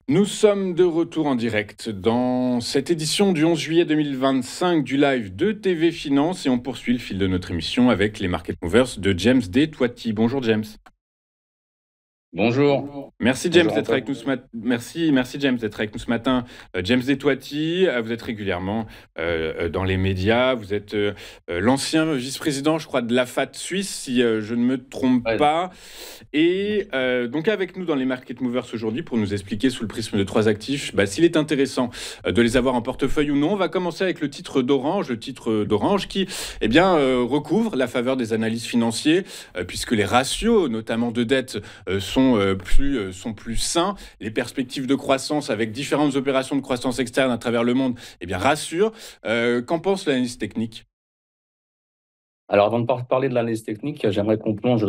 Nous sommes de retour en direct dans cette édition du 11 juillet 2025 du live de TV Finance et on poursuit le fil de notre émission avec les Market Movers de James Detuati. Bonjour James. Bonjour. Merci James Bonjour d'être avec Antoine. nous ce matin. Merci James d'être avec nous ce matin. James Detuati, vous êtes régulièrement dans les médias. Vous êtes l'ancien vice-président, je crois, de l'AFAT Suisse, si je ne me trompe Ouais. pas. Et donc avec nous dans les Market Movers aujourd'hui pour nous expliquer sous le prisme de trois actifs s'il est intéressant de les avoir en portefeuille ou non. On va commencer avec le titre d'Orange qui recouvre la faveur des analystes financiers puisque les ratios, notamment de dette, sont plus sains. Les perspectives de croissance avec différentes opérations de croissance externe à travers le monde rassurent. Qu'en pense l'analyse technique ? Alors, avant de parler de l'analyse technique, j'aimerais qu'on plonge,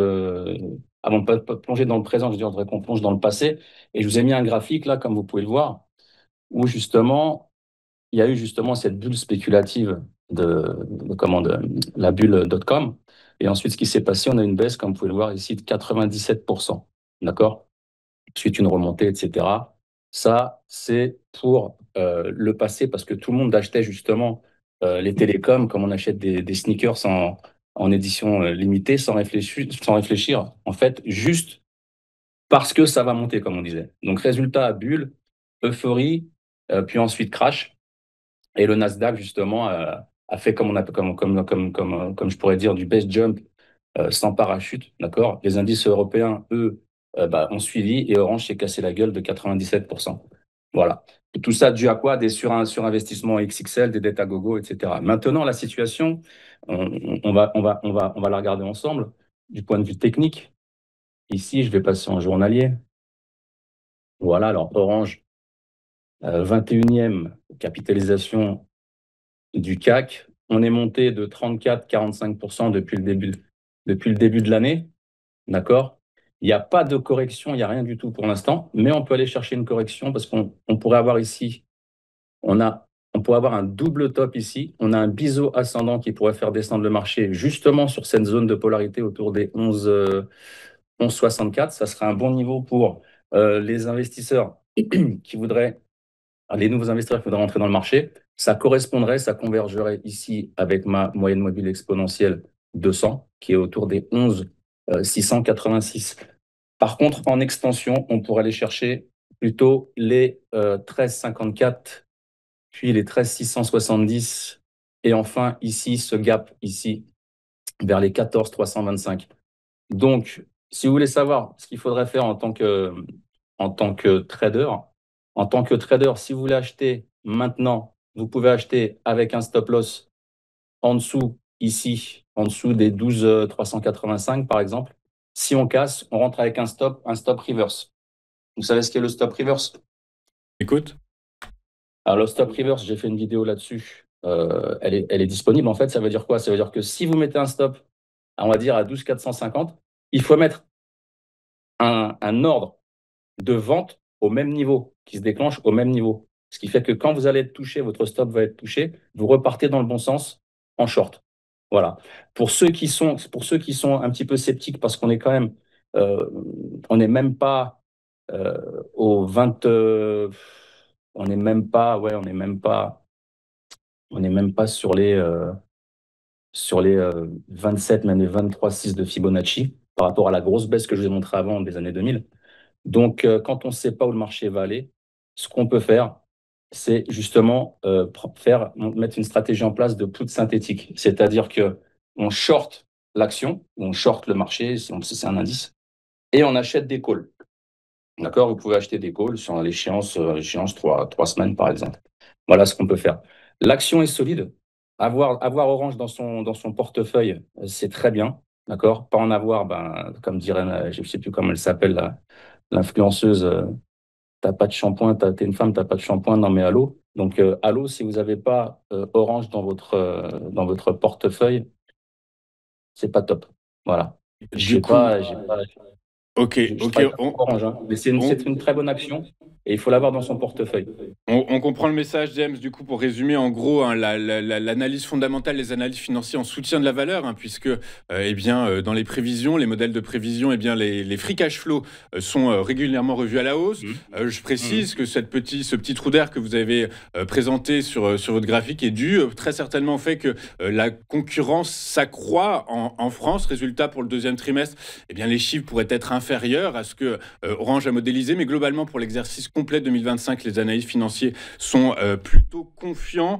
avant de pas plonger dans le présent, je voudrais qu'on plonge dans le passé. Et je vous ai mis un graphique là, comme vous pouvez le voir, où justement, il y a eu justement cette bulle spéculative de la bulle .com. Et ensuite, ce qui s'est passé, on a une baisse, comme vous pouvez le voir ici, de 97%. D'accord? Ensuite, une remontée, etc. Ça, c'est pour le passé, parce que tout le monde achetait justement les télécoms, comme on achète des sneakers en édition limitée, sans réfléchir, en fait, juste parce que ça va monter, comme on disait. Donc, résultat, bulle, euphorie, puis ensuite crash. Et le Nasdaq, justement, a fait comme je pourrais dire, du base jump sans parachute, d'accord? Les indices européens, eux, ont suivi et Orange s'est cassé la gueule de 97%. Voilà. Et tout ça dû à quoi? Des surinvestissements XXL, des dettes à gogo, etc. Maintenant, la situation, on va la regarder ensemble du point de vue technique. Ici, je vais passer en journalier. Voilà, alors Orange, 21e capitalisation du CAC. On est monté de 34-45% depuis le début de l'année. D'accord? Il n'y a pas de correction, il n'y a rien du tout pour l'instant, mais on peut aller chercher une correction parce qu'on pourrait avoir ici, on pourrait avoir un double top ici, on a un biseau ascendant qui pourrait faire descendre le marché justement sur cette zone de polarité autour des 11,64. Ça serait un bon niveau pour les investisseurs qui voudraient, les nouveaux investisseurs qui voudraient rentrer dans le marché. Ça correspondrait, ça convergerait ici avec ma moyenne mobile exponentielle 200 qui est autour des 11,686. Par contre, en extension, on pourrait aller chercher plutôt les 13,54, puis les 13,670, et enfin ici, ce gap ici, vers les 14,325. Donc, si vous voulez savoir ce qu'il faudrait faire en tant que trader, si vous voulez acheter maintenant, vous pouvez acheter avec un stop loss en dessous, ici, en dessous des 12,385 par exemple. Si on casse, on rentre avec un stop reverse. Vous savez ce qu'est le stop reverse? Écoute. Alors, le stop reverse, j'ai fait une vidéo là-dessus. Elle est disponible. En fait, ça veut dire quoi? Ça veut dire que si vous mettez un stop, on va dire à 12,450, il faut mettre un ordre de vente au même niveau, qui se déclenche au même niveau. Ce qui fait que quand vous allez être touché, votre stop va être touché, vous repartez dans le bon sens en short. Voilà. Pour ceux qui sont un petit peu sceptiques, parce qu'on est quand même, euh, on n'est même pas au 20, on n'est même pas, ouais, on n'est même pas sur les 27, même les 23,6 de Fibonacci, par rapport à la grosse baisse que je vous ai montrée avant des années 2000. Donc, quand on ne sait pas où le marché va aller, ce qu'on peut faire, c'est justement mettre une stratégie en place de put synthétique. C'est-à-dire que on short l'action, on short le marché, si c'est un indice, et on achète des calls. D'accord? Vous pouvez acheter des calls sur l'échéance 3 semaines, par exemple. Voilà ce qu'on peut faire. L'action est solide. Avoir Orange dans son portefeuille, c'est très bien. D'accord? Pas en avoir, comme dirait, je ne sais plus comment elle s'appelle, l'influenceuse, t'as pas de shampoing, t'es une femme, t'as pas de shampoing, non mais allô. Donc, allô, si vous n'avez pas Orange dans votre portefeuille, c'est pas top. Voilà. Je Du sais coup, pas, j'ai pas. Ok, Je ok. travaille pas pour Orange, hein, mais On, c'est une très bonne action et il faut l'avoir dans son portefeuille. on comprend le message, James. Du coup, pour résumer, en gros, hein, l'analyse fondamentale, les analyses financières en soutien de la valeur, hein, puisque, eh bien, dans les prévisions, les modèles de prévision, eh bien, les free cash flow sont régulièrement revus à la hausse. Mhm. Je précise Mhm. que ce petit trou d'air que vous avez présenté sur votre graphique est dû très certainement au fait que la concurrence s'accroît en France. Résultat, pour le deuxième trimestre, eh bien, les chiffres pourraient être inférieurs à ce que Orange a modélisé, mais globalement, pour l'exercice complet 2025, les analystes financiers sont plutôt confiants.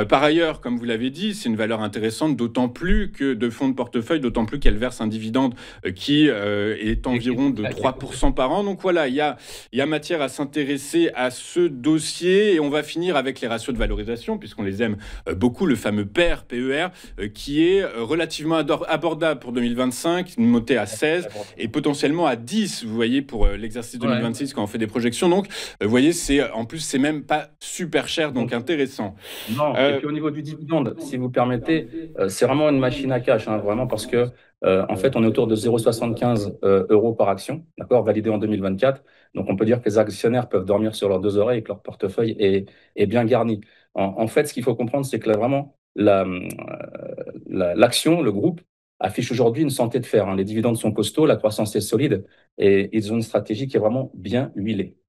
Par ailleurs, comme vous l'avez dit, c'est une valeur intéressante, d'autant plus que de fonds de portefeuille, d'autant plus qu'elle verse un dividende qui est environ de 3% par an. Donc voilà, il y a matière à s'intéresser à ce dossier et on va finir avec les ratios de valorisation, puisqu'on les aime beaucoup, le fameux PER, PER, qui est relativement abordable pour 2025, monté à 16 et potentiellement à 10, vous voyez, pour l'exercice Ouais. 2026 quand on fait des projections. Donc, vous voyez, en plus, c'est même pas super cher, donc Donc, intéressant. non. Et Euh, puis au niveau du dividende, si vous permettez, c'est vraiment une machine à cash, hein, vraiment parce que en fait, on est autour de 0,75 euros par action, d'accord, validé en 2024. Donc on peut dire que les actionnaires peuvent dormir sur leurs deux oreilles et que leur portefeuille est bien garni. En fait, ce qu'il faut comprendre, c'est que là, vraiment, l'action, le groupe, affiche aujourd'hui une santé de fer, hein. Les dividendes sont costauds, la croissance est solide et ils ont une stratégie qui est vraiment bien huilée.